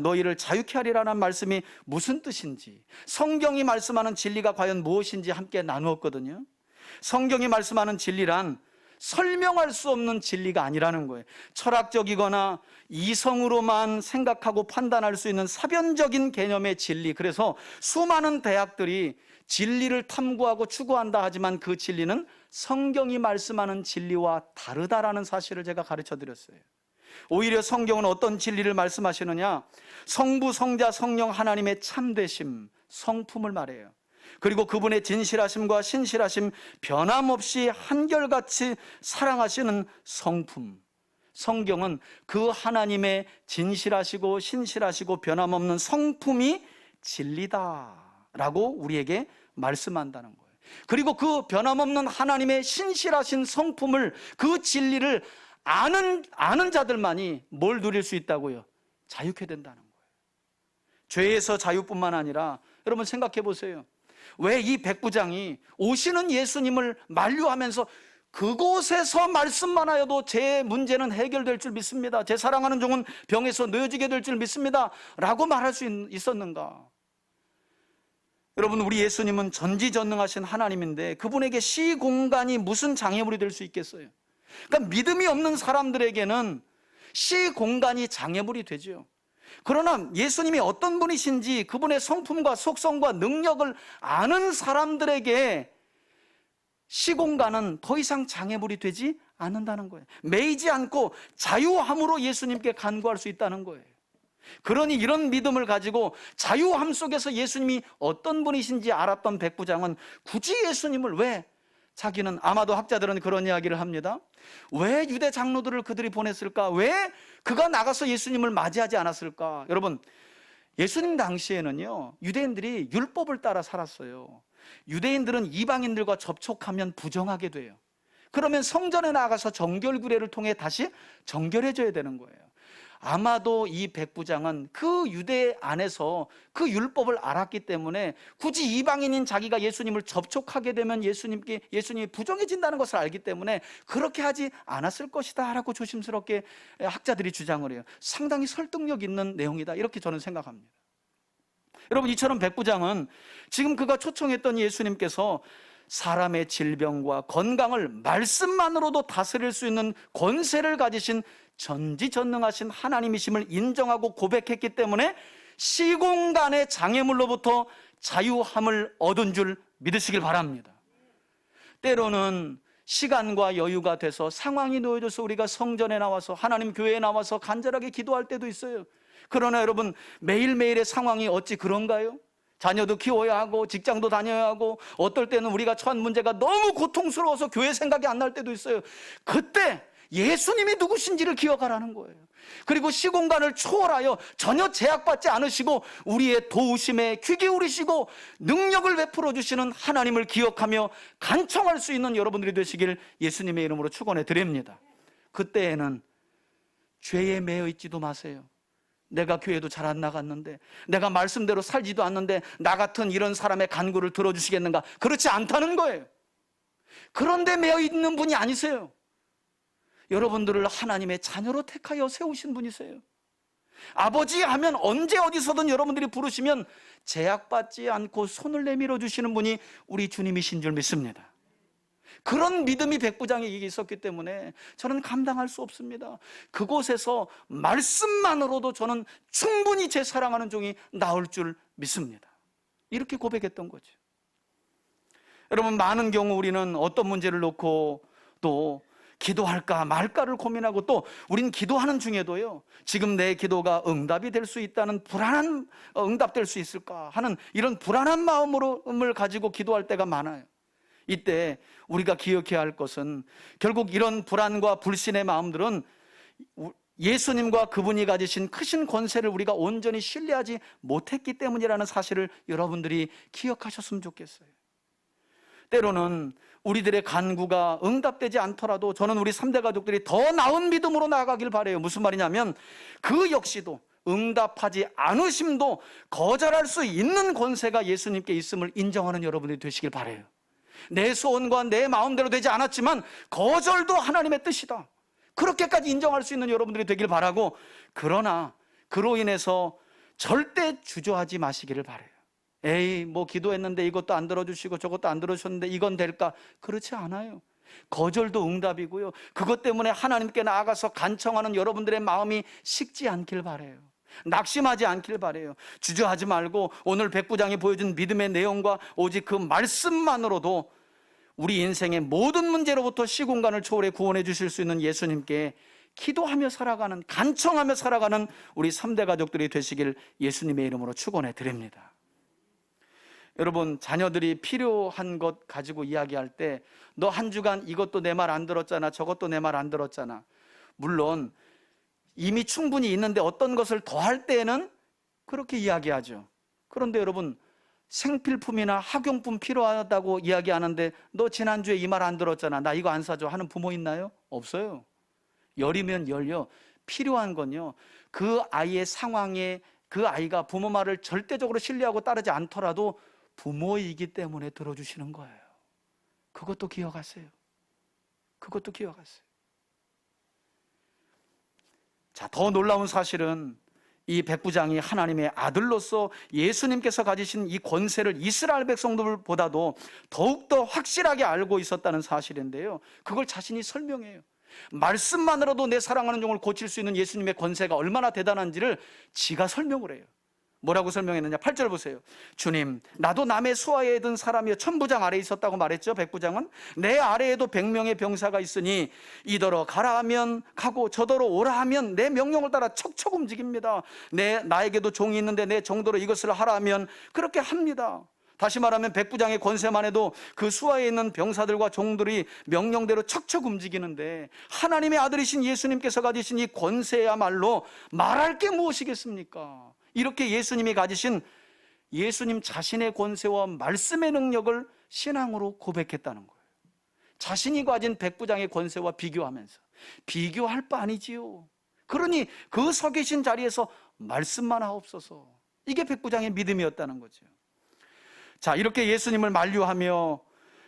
너희를 자유케 하리라는 말씀이 무슨 뜻인지, 성경이 말씀하는 진리가 과연 무엇인지 함께 나누었거든요. 성경이 말씀하는 진리란 설명할 수 없는 진리가 아니라는 거예요. 철학적이거나 이성으로만 생각하고 판단할 수 있는 사변적인 개념의 진리. 그래서 수많은 대학들이 진리를 탐구하고 추구한다 하지만 그 진리는 성경이 말씀하는 진리와 다르다라는 사실을 제가 가르쳐 드렸어요. 오히려 성경은 어떤 진리를 말씀하시느냐? 성부, 성자, 성령 하나님의 참되심, 성품을 말해요. 그리고 그분의 진실하심과 신실하심, 변함없이 한결같이 사랑하시는 성품. 성경은 그 하나님의 진실하시고 신실하시고 변함없는 성품이 진리다라고 우리에게 말씀한다는 거예요. 그리고 그 변함없는 하나님의 신실하신 성품을, 그 진리를 아는 자들만이 뭘 누릴 수 있다고요? 자유케 된다는 거예요. 죄에서 자유뿐만 아니라 여러분 생각해 보세요. 왜 이 백부장이 오시는 예수님을 만류하면서 그곳에서 말씀만 하여도 제 문제는 해결될 줄 믿습니다, 제 사랑하는 종은 병에서 놓여지게 될 줄 믿습니다 라고 말할 수 있었는가? 여러분, 우리 예수님은 전지전능하신 하나님인데 그분에게 시공간이 무슨 장애물이 될 수 있겠어요? 그러니까 믿음이 없는 사람들에게는 시공간이 장애물이 되죠. 그러나 예수님이 어떤 분이신지 그분의 성품과 속성과 능력을 아는 사람들에게 시공간은 더 이상 장애물이 되지 않는다는 거예요. 매이지 않고 자유함으로 예수님께 간구할 수 있다는 거예요. 그러니 이런 믿음을 가지고 자유함 속에서 예수님이 어떤 분이신지 알았던 백부장은 굳이 예수님을 왜 자기는, 아마도 학자들은 그런 이야기를 합니다. 왜 유대 장로들을 그들이 보냈을까? 왜 그가 나가서 예수님을 맞이하지 않았을까? 여러분, 예수님 당시에는요, 유대인들이 율법을 따라 살았어요. 유대인들은 이방인들과 접촉하면 부정하게 돼요. 그러면 성전에 나가서 정결구례를 통해 다시 정결해져야 되는 거예요. 아마도 이 백부장은 그 유대 안에서 그 율법을 알았기 때문에 굳이 이방인인 자기가 예수님을 접촉하게 되면 예수님이 부정해진다는 것을 알기 때문에 그렇게 하지 않았을 것이다 라고 조심스럽게 학자들이 주장을 해요. 상당히 설득력 있는 내용이다, 이렇게 저는 생각합니다. 여러분, 이처럼 백부장은 지금 그가 초청했던 예수님께서 사람의 질병과 건강을 말씀만으로도 다스릴 수 있는 권세를 가지신 전지전능하신 하나님이심을 인정하고 고백했기 때문에 시공간의 장애물로부터 자유함을 얻은 줄 믿으시길 바랍니다. 때로는 시간과 여유가 돼서 상황이 놓여져서 우리가 성전에 나와서 하나님 교회에 나와서 간절하게 기도할 때도 있어요. 그러나 여러분, 매일매일의 상황이 어찌 그런가요? 자녀도 키워야 하고 직장도 다녀야 하고 어떨 때는 우리가 처한 문제가 너무 고통스러워서 교회 생각이 안 날 때도 있어요. 그때 예수님이 누구신지를 기억하라는 거예요. 그리고 시공간을 초월하여 전혀 제약받지 않으시고 우리의 도우심에 귀 기울이시고 능력을 베풀어 주시는 하나님을 기억하며 간청할 수 있는 여러분들이 되시길 예수님의 이름으로 축원해 드립니다. 그때에는 죄에 매여 있지도 마세요. 내가 교회도 잘 안 나갔는데, 내가 말씀대로 살지도 않는데 나 같은 이런 사람의 간구를 들어주시겠는가? 그렇지 않다는 거예요. 그런데 매여 있는 분이 아니세요. 여러분들을 하나님의 자녀로 택하여 세우신 분이세요. 아버지 하면 언제 어디서든 여러분들이 부르시면 제약받지 않고 손을 내밀어 주시는 분이 우리 주님이신 줄 믿습니다. 그런 믿음이 백부장에게 있었기 때문에 저는 감당할 수 없습니다. 그곳에서 말씀만으로도 저는 충분히 제 사랑하는 종이 나올 줄 믿습니다. 이렇게 고백했던 거죠. 여러분, 많은 경우 우리는 어떤 문제를 놓고 또 기도할까 말까를 고민하고, 또 우린 기도하는 중에도요, 지금 내 기도가 응답이 될 수 있다는 불안한, 응답될 수 있을까 하는 이런 불안한 마음을 가지고 기도할 때가 많아요. 이때 우리가 기억해야 할 것은 결국 이런 불안과 불신의 마음들은 예수님과 그분이 가지신 크신 권세를 우리가 온전히 신뢰하지 못했기 때문이라는 사실을 여러분들이 기억하셨으면 좋겠어요. 때로는 우리들의 간구가 응답되지 않더라도 저는 우리 3대 가족들이 더 나은 믿음으로 나아가길 바라요. 무슨 말이냐면 그 역시도 응답하지 않으심도 거절할 수 있는 권세가 예수님께 있음을 인정하는 여러분들이 되시길 바라요. 내 소원과 내 마음대로 되지 않았지만 거절도 하나님의 뜻이다, 그렇게까지 인정할 수 있는 여러분들이 되길 바라고, 그러나 그로 인해서 절대 주저하지 마시기를 바라요. 에이, 뭐 기도했는데 이것도 안 들어주시고 저것도 안 들어주셨는데 이건 될까? 그렇지 않아요. 거절도 응답이고요. 그것 때문에 하나님께 나아가서 간청하는 여러분들의 마음이 식지 않길 바라요. 낙심하지 않길 바라요. 주저하지 말고 오늘 백부장이 보여준 믿음의 내용과 오직 그 말씀만으로도 우리 인생의 모든 문제로부터 시공간을 초월해 구원해 주실 수 있는 예수님께 기도하며 살아가는, 간청하며 살아가는 우리 3대 가족들이 되시길 예수님의 이름으로 축원해 드립니다. 여러분, 자녀들이 필요한 것 가지고 이야기할 때 너 한 주간 이것도 내 말 안 들었잖아, 저것도 내 말 안 들었잖아. 물론 이미 충분히 있는데 어떤 것을 더 할 때에는 그렇게 이야기하죠. 그런데 여러분, 생필품이나 학용품 필요하다고 이야기하는데 너 지난주에 이 말 안 들었잖아, 나 이거 안 사줘 하는 부모 있나요? 없어요. 열이면 열려. 필요한 건요, 그 아이의 상황에 그 아이가 부모 말을 절대적으로 신뢰하고 따르지 않더라도 부모이기 때문에 들어주시는 거예요. 그것도 기억하세요. 그것도 기억하세요. 자, 더 놀라운 사실은 이 백부장이 하나님의 아들로서 예수님께서 가지신 이 권세를 이스라엘 백성들보다도 더욱더 확실하게 알고 있었다는 사실인데요, 그걸 자신이 설명해요. 말씀만으로도 내 사랑하는 종을 고칠 수 있는 예수님의 권세가 얼마나 대단한지를 지가 설명을 해요. 뭐라고 설명했느냐? 8절 보세요. 주님, 나도 남의 수하에 든 사람이여 천부장 아래에 있었다고 말했죠. 백부장은 내 아래에도 100명의 병사가 있으니 이더러 가라 하면 가고 저더러 오라 하면 내 명령을 따라 척척 움직입니다. 나에게도 종이 있는데 내 정도로 이것을 하라 하면 그렇게 합니다. 다시 말하면 백부장의 권세만 해도 그 수하에 있는 병사들과 종들이 명령대로 척척 움직이는데, 하나님의 아들이신 예수님께서 가지신 이 권세야말로 말할 게 무엇이겠습니까? 이렇게 예수님이 가지신 예수님 자신의 권세와 말씀의 능력을 신앙으로 고백했다는 거예요. 자신이 가진 백부장의 권세와 비교하면서, 비교할 바 아니지요. 그러니 그 서 계신 자리에서 말씀만 하옵소서. 이게 백부장의 믿음이었다는 거죠. 자, 이렇게 예수님을 만류하며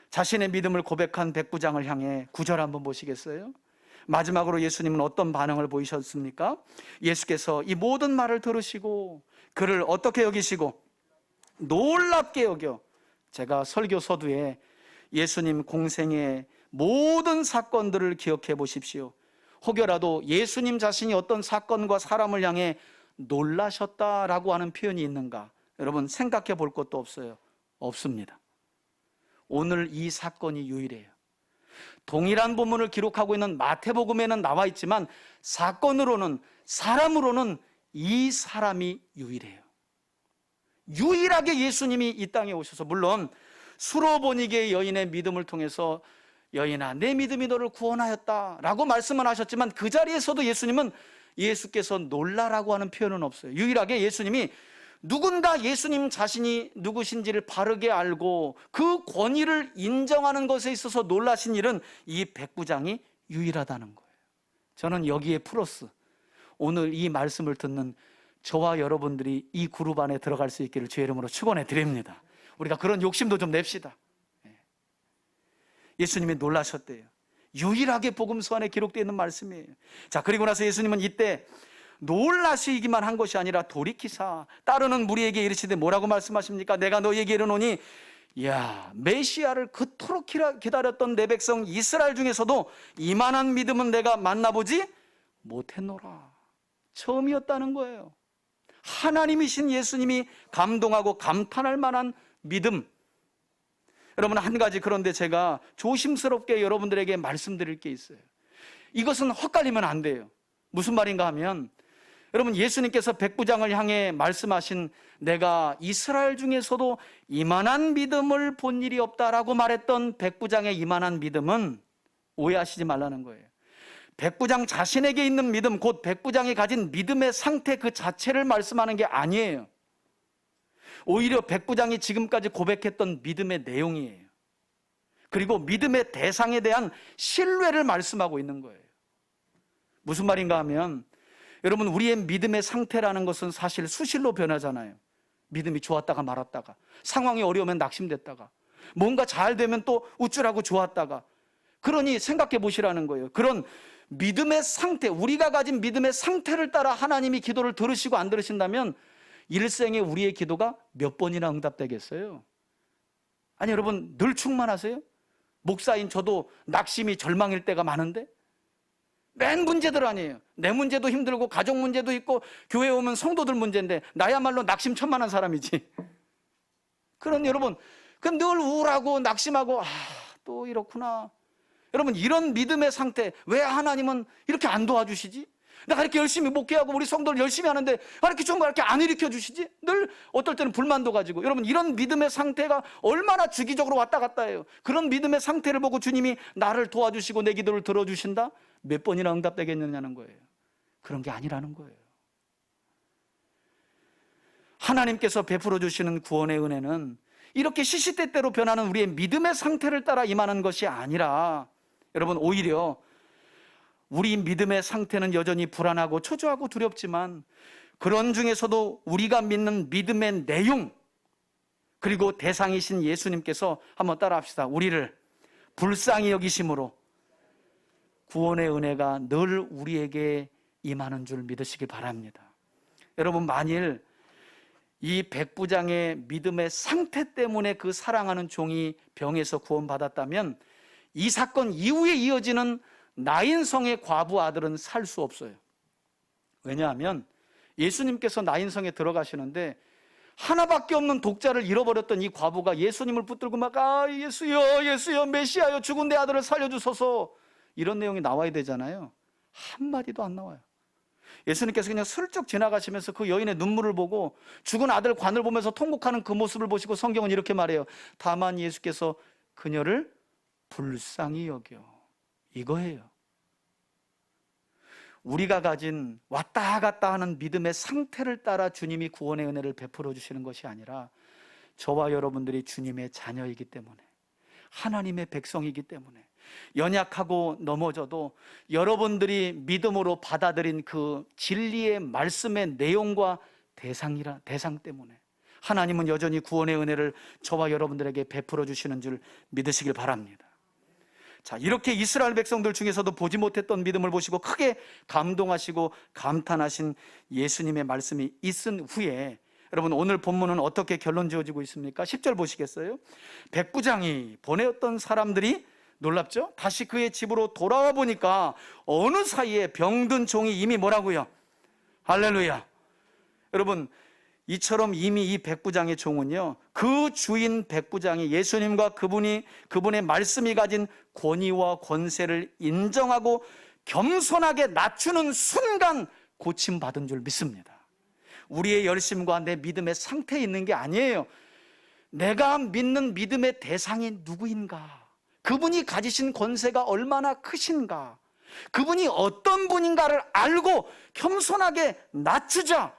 자신의 믿음을 고백한 백부장을 향해 9절 한번 보시겠어요? 마지막으로 예수님은 어떤 반응을 보이셨습니까? 예수께서 이 모든 말을 들으시고 그를 어떻게 여기시고 놀랍게 여겨, 제가 설교 서두에 예수님 공생의 모든 사건들을 기억해 보십시오. 혹여라도 예수님 자신이 어떤 사건과 사람을 향해 놀라셨다라고 하는 표현이 있는가? 여러분 생각해 볼 것도 없어요. 없습니다. 오늘 이 사건이 유일해요. 동일한 본문을 기록하고 있는 마태복음에는 나와 있지만 사건으로는, 사람으로는 이 사람이 유일해요. 유일하게 예수님이 이 땅에 오셔서, 물론 수로보니게의 여인의 믿음을 통해서 여인아 내 믿음이 너를 구원하였다 라고 말씀을 하셨지만, 그 자리에서도 예수께서 놀라라고 하는 표현은 없어요. 유일하게 예수님이 누군가 예수님 자신이 누구신지를 바르게 알고 그 권위를 인정하는 것에 있어서 놀라신 일은 이 백부장이 유일하다는 거예요. 저는 여기에 플러스, 오늘 이 말씀을 듣는 저와 여러분들이 이 그룹 안에 들어갈 수 있기를 주의 이름으로 축원해 드립니다. 우리가 그런 욕심도 좀 냅시다. 예수님이 놀라셨대요. 유일하게 복음서 안에 기록되어 있는 말씀이에요. 자, 그리고 나서 예수님은 이때 놀라시기만 한 것이 아니라 돌이키사 따르는 무리에게 이르시되 뭐라고 말씀하십니까? 내가 너희에게 이르노니, 야, 메시아를 그토록 기다렸던 내 백성 이스라엘 중에서도 이만한 믿음은 내가 만나보지 못했노라. 처음이었다는 거예요. 하나님이신 예수님이 감동하고 감탄할 만한 믿음. 여러분, 한 가지 그런데 제가 조심스럽게 여러분들에게 말씀드릴 게 있어요. 이것은 헛갈리면 안 돼요. 무슨 말인가 하면, 여러분, 예수님께서 백부장을 향해 말씀하신 내가 이스라엘 중에서도 이만한 믿음을 본 일이 없다라고 말했던 백부장의 이만한 믿음은 오해하시지 말라는 거예요. 백부장 자신에게 있는 믿음, 곧 백부장이 가진 믿음의 상태 그 자체를 말씀하는 게 아니에요. 오히려 백부장이 지금까지 고백했던 믿음의 내용이에요. 그리고 믿음의 대상에 대한 신뢰를 말씀하고 있는 거예요. 무슨 말인가 하면, 여러분, 우리의 믿음의 상태라는 것은 사실 수실로 변하잖아요. 믿음이 좋았다가 말았다가, 상황이 어려우면 낙심됐다가, 뭔가 잘 되면 또 우쭐하고 좋았다가. 그러니 생각해 보시라는 거예요. 그런 믿음의 상태, 우리가 가진 믿음의 상태를 따라 하나님이 기도를 들으시고 안 들으신다면 일생에 우리의 기도가 몇 번이나 응답되겠어요? 아니, 여러분, 늘 충만하세요? 목사인 저도 낙심이 절망일 때가 많은데 맨 문제들 아니에요. 내 문제도 힘들고 가족 문제도 있고 교회 오면 성도들 문제인데 나야말로 낙심천만한 사람이지. 그런 여러분, 늘 우울하고 낙심하고, 또 이렇구나. 여러분, 이런 믿음의 상태, 왜 하나님은 이렇게 안 도와주시지? 내가 이렇게 열심히 목회하고 우리 성도를 열심히 하는데 이렇게 좀 이렇게 안 일으켜 주시지? 늘 어떨 때는 불만도 가지고. 여러분, 이런 믿음의 상태가 얼마나 주기적으로 왔다 갔다 해요. 그런 믿음의 상태를 보고 주님이 나를 도와주시고 내 기도를 들어주신다? 몇 번이나 응답되겠느냐는 거예요. 그런 게 아니라는 거예요. 하나님께서 베풀어 주시는 구원의 은혜는 이렇게 시시때때로 변하는 우리의 믿음의 상태를 따라 임하는 것이 아니라, 여러분, 오히려 우리 믿음의 상태는 여전히 불안하고 초조하고 두렵지만 그런 중에서도 우리가 믿는 믿음의 내용, 그리고 대상이신 예수님께서 한번 따라합시다. 우리를 불쌍히 여기심으로 구원의 은혜가 늘 우리에게 임하는 줄 믿으시기 바랍니다. 여러분, 만일 이 백부장의 믿음의 상태 때문에 그 사랑하는 종이 병에서 구원받았다면 이 사건 이후에 이어지는 나인성의 과부 아들은 살 수 없어요. 왜냐하면 예수님께서 나인성에 들어가시는데 하나밖에 없는 독자를 잃어버렸던 이 과부가 예수님을 붙들고 막 예수여, 예수여, 메시아여, 죽은 내 아들을 살려주소서, 이런 내용이 나와야 되잖아요. 한마디도 안 나와요. 예수님께서 그냥 슬쩍 지나가시면서 그 여인의 눈물을 보고 죽은 아들 관을 보면서 통곡하는 그 모습을 보시고 성경은 이렇게 말해요. 다만 예수께서 그녀를 불쌍히 여겨. 이거예요. 우리가 가진 왔다 갔다 하는 믿음의 상태를 따라 주님이 구원의 은혜를 베풀어 주시는 것이 아니라 저와 여러분들이 주님의 자녀이기 때문에, 하나님의 백성이기 때문에 연약하고 넘어져도 여러분들이 믿음으로 받아들인 그 진리의 말씀의 내용과 대상 때문에 하나님은 여전히 구원의 은혜를 저와 여러분들에게 베풀어 주시는 줄 믿으시길 바랍니다. 자, 이렇게 이스라엘 백성들 중에서도 보지 못했던 믿음을 보시고 크게 감동하시고 감탄하신 예수님의 말씀이 있은 후에 여러분, 오늘 본문은 어떻게 결론 지어지고 있습니까? 10절 보시겠어요? 백부장이 보내었던 사람들이 놀랍죠? 다시 그의 집으로 돌아와 보니까 어느 사이에 병든 종이 이미 뭐라고요? 할렐루야. 여러분, 이처럼 이미 이 백부장의 종은요, 그 주인 백부장이 예수님과 그분의 말씀이 가진 권위와 권세를 인정하고 겸손하게 낮추는 순간 고침받은 줄 믿습니다. 우리의 열심과 내 믿음의 상태에 있는 게 아니에요. 내가 믿는 믿음의 대상이 누구인가? 그분이 가지신 권세가 얼마나 크신가? 그분이 어떤 분인가를 알고 겸손하게 낮추자.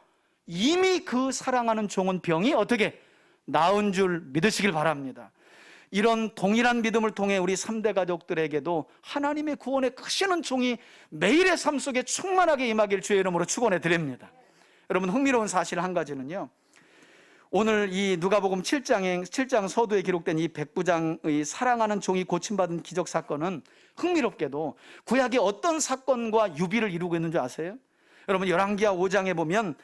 이미 그 사랑하는 종은 병이 어떻게 나은 줄 믿으시길 바랍니다. 이런 동일한 믿음을 통해 우리 3대 가족들에게도 하나님의 구원에 크시는 종이 매일의 삶 속에 충만하게 임하길 주의 이름으로 축원해 드립니다. 여러분, 흥미로운 사실 한 가지는요, 오늘 이 누가복음 7장 서두에 기록된 이 백부장의 사랑하는 종이 고침받은 기적 사건은 흥미롭게도 구약의 어떤 사건과 유비를 이루고 있는 줄 아세요? 여러분, 열왕기하 5장에 보면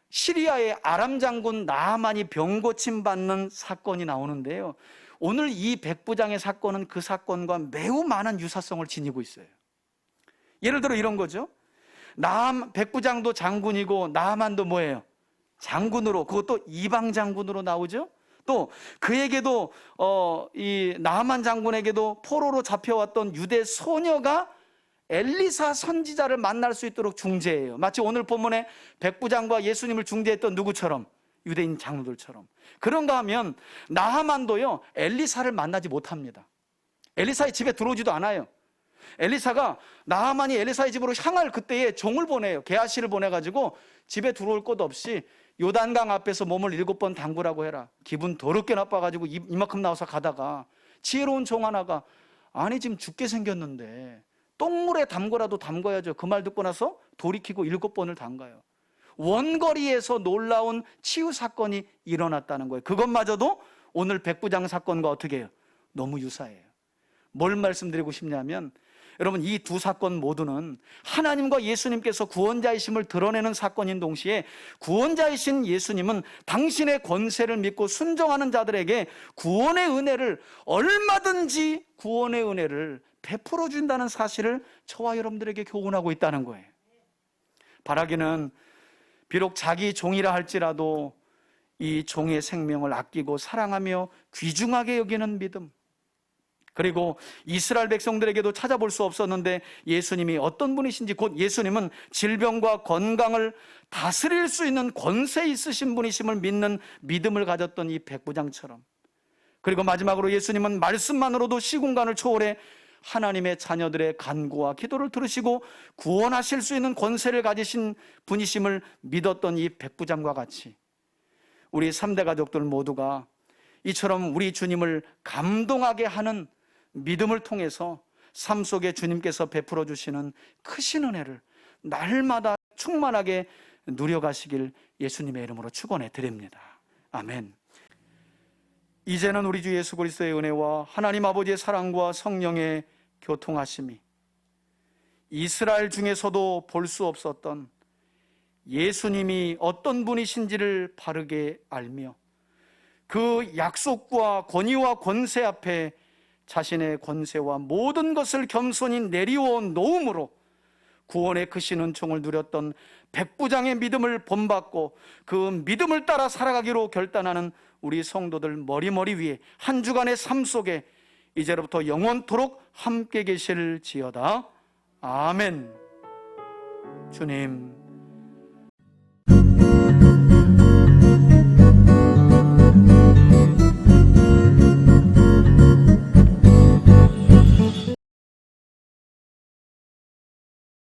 시리아의 아람 장군 나아만이 병 고침받는 사건이 나오는데요, 오늘 이 백부장의 사건은 그 사건과 매우 많은 유사성을 지니고 있어요. 예를 들어 이런 거죠. 백부장도 장군이고 나아만도 뭐예요? 장군으로, 그것도 이방 장군으로 나오죠. 또 그에게도 이 나아만 장군에게도 포로로 잡혀왔던 유대 소녀가 엘리사 선지자를 만날 수 있도록 중재해요. 마치 오늘 본문에 백부장과 예수님을 중재했던 누구처럼? 유대인 장로들처럼. 그런가 하면 나하만도요, 엘리사를 만나지 못합니다. 엘리사의 집에 들어오지도 않아요. 엘리사가, 나하만이 엘리사의 집으로 향할 그때에 종을 보내요. 게하시를 보내가지고 집에 들어올 것 없이 요단강 앞에서 몸을 7번 담그라고 해라. 기분 더럽게 나빠가지고 이만큼 나와서 가다가 지혜로운 종 하나가, 아니 지금 죽게 생겼는데 똥물에 담궈라도 담궈야죠. 그 말 듣고 나서 돌이키고 7번을 담가요. 원거리에서 놀라운 치유 사건이 일어났다는 거예요. 그것마저도 오늘 백부장 사건과 어떻게 해요? 너무 유사해요. 뭘 말씀드리고 싶냐면, 여러분, 이 두 사건 모두는 하나님과 예수님께서 구원자이심을 드러내는 사건인 동시에 구원자이신 예수님은 당신의 권세를 믿고 순종하는 자들에게 구원의 은혜를, 얼마든지 구원의 은혜를 베풀어 준다는 사실을 저와 여러분들에게 교훈하고 있다는 거예요. 바라기는 비록 자기 종이라 할지라도 이 종의 생명을 아끼고 사랑하며 귀중하게 여기는 믿음, 그리고 이스라엘 백성들에게도 찾아볼 수 없었는데 예수님이 어떤 분이신지, 곧 예수님은 질병과 건강을 다스릴 수 있는 권세 있으신 분이심을 믿는 믿음을 가졌던 이 백부장처럼, 그리고 마지막으로 예수님은 말씀만으로도 시공간을 초월해 하나님의 자녀들의 간구와 기도를 들으시고 구원하실 수 있는 권세를 가지신 분이심을 믿었던 이 백부장과 같이 우리 3대 가족들 모두가 이처럼 우리 주님을 감동하게 하는 믿음을 통해서 삶 속에 주님께서 베풀어 주시는 크신 은혜를 날마다 충만하게 누려가시길 예수님의 이름으로 축원해 드립니다. 아멘. 이제는 우리 주 예수 그리스도의 은혜와 하나님 아버지의 사랑과 성령의 교통하심이, 이스라엘 중에서도 볼 수 없었던 예수님이 어떤 분이신지를 바르게 알며 그 약속과 권위와 권세 앞에 자신의 권세와 모든 것을 겸손히 내리워온 노음으로 구원의 크신 은총을 누렸던 백부장의 믿음을 본받고 그 믿음을 따라 살아가기로 결단하는 우리 성도들 머리 위에 한 주간의 삶 속에 이제로부터 영원토록 함께 계실지어다. 아멘. 주님,